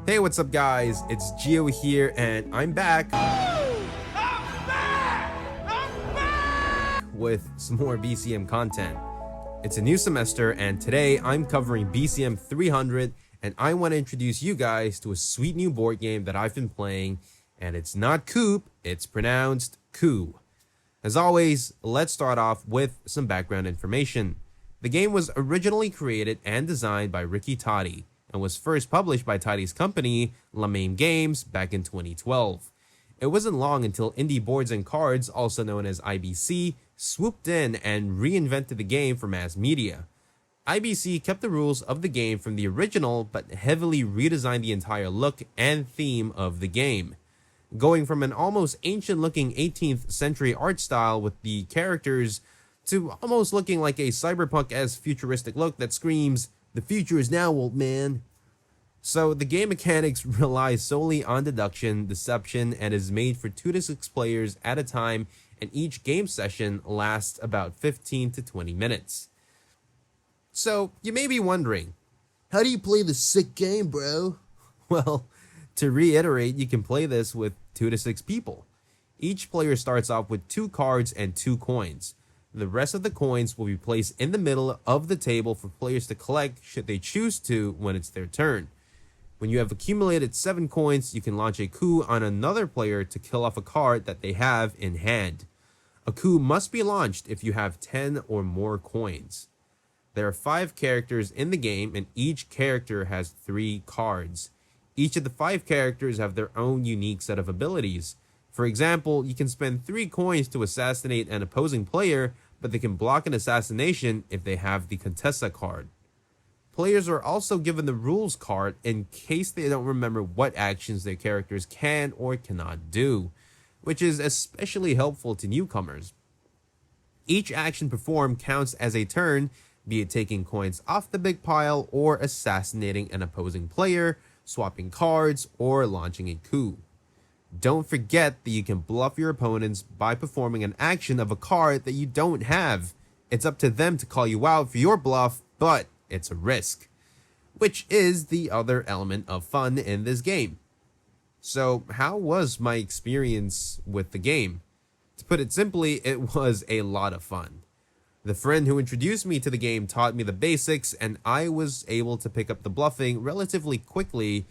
Hey, what's up guys? It's Gio here and I'm back with some more BCM content. It's a new semester and today I'm covering BCM 300 and I want to introduce you guys to a sweet new board game that I've been playing, and it's not Coup, it's pronounced Coup. As always, let's start off with some background information. The game was originally created and designed by Ricky Toddy and was first published by Toddy's company, Boardgame Games, back in 2012. It wasn't long until Indie Boards and Cards, also known as IBC, swooped in and reinvented the game for mass media. IBC kept the rules of the game from the original, but heavily redesigned the entire look and theme of the game, going from an almost ancient-looking 18th century art style with the characters to almost looking like a cyberpunk-esque futuristic look that screams, "The future is now, old man." So the game mechanics relies solely on deduction, deception, and is made for 2 to 6 players at a time, and each game session lasts about 15 to 20 minutes. So you may be wondering, how do you play this sick game, bro? Well, to reiterate, you can play this with 2 to 6 people. Each player starts off with 2 cards and 2 coins. The rest of the coins will be placed in the middle of the table for players to collect should they choose to when it's their turn. When you have accumulated 7 coins, you can launch a coup on another player to kill off a card that they have in hand. A coup must be launched if you have 10 or more coins. There are 5 characters in the game and each character has 3 cards. Each of the 5 characters have their own unique set of abilities. For example, you can spend 3 coins to assassinate an opposing player, but they can block an assassination if they have the Contessa card. Players are also given the rules card in case they don't remember what actions their characters can or cannot do, which is especially helpful to newcomers. Each action performed counts as a turn, be it taking coins off the big pile or assassinating an opposing player, swapping cards, or launching a coup. Don't forget that you can bluff your opponents by performing an action of a card that you don't have. It's up to them to call you out for your bluff, but it's a risk, which is the other element of fun in this game. So how was my experience with the game? To put it simply, it was a lot of fun. The friend who introduced me to the game taught me the basics, and I was able to pick up the bluffing relatively quickly,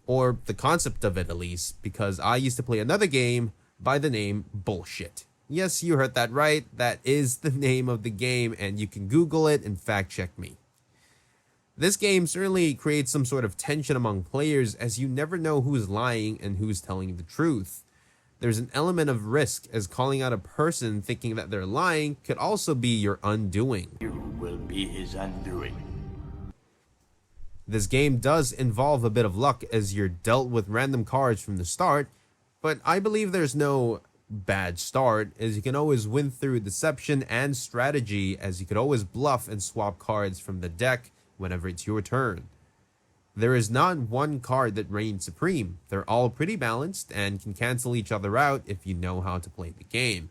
or the concept of it at least, because I used to play another game by the name Bullshit. Yes, you heard that right. That is the name of the game, and you can Google it and fact check me. This game certainly creates some sort of tension among players, as you never know who's lying and who's telling the truth. There's an element of risk, as calling out a person thinking that they're lying could also be your undoing. You will be his undoing. This game does involve a bit of luck, as you're dealt with random cards from the start, but I believe there's no bad start, as you can always win through deception and strategy, as you could always bluff and swap cards from the deck whenever it's your turn. There is not one card that reigns supreme. They're all pretty balanced and can cancel each other out if you know how to play the game.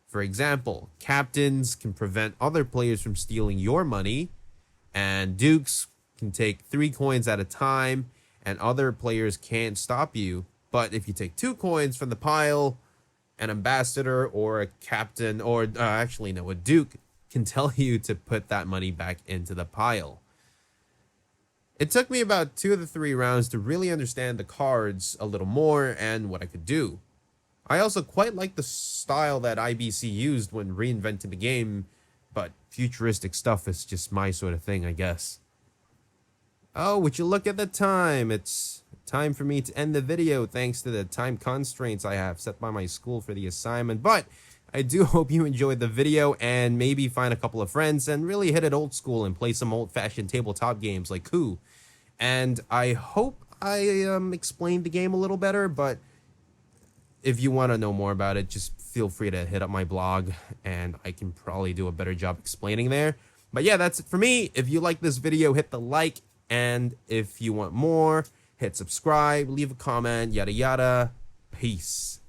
For example, captains can prevent other players from stealing your money, and dukes can take 3 coins at a time, and other players can't stop you. But if you take 2 coins from the pile, an ambassador or a captain, or a duke can tell you to put that money back into the pile. It took me about 2 to 3 rounds to really understand the cards a little more and what I could do. I also quite like the style that IBC used when reinventing the game, but futuristic stuff is just my sort of thing, I guess. Oh, would you look at the time? It's time for me to end the video thanks to the time constraints I have set by my school for the assignment, but I do hope you enjoyed the video and maybe find a couple of friends and really hit it old school and play some old-fashioned tabletop games like Coup. And I hope I explained the game a little better, but if you want to know more about it, just feel free to hit up my blog and I can probably do a better job explaining there. But yeah, that's it for me. If you like this video, hit the like, and if you want more, hit subscribe, leave a comment, yada yada. Peace.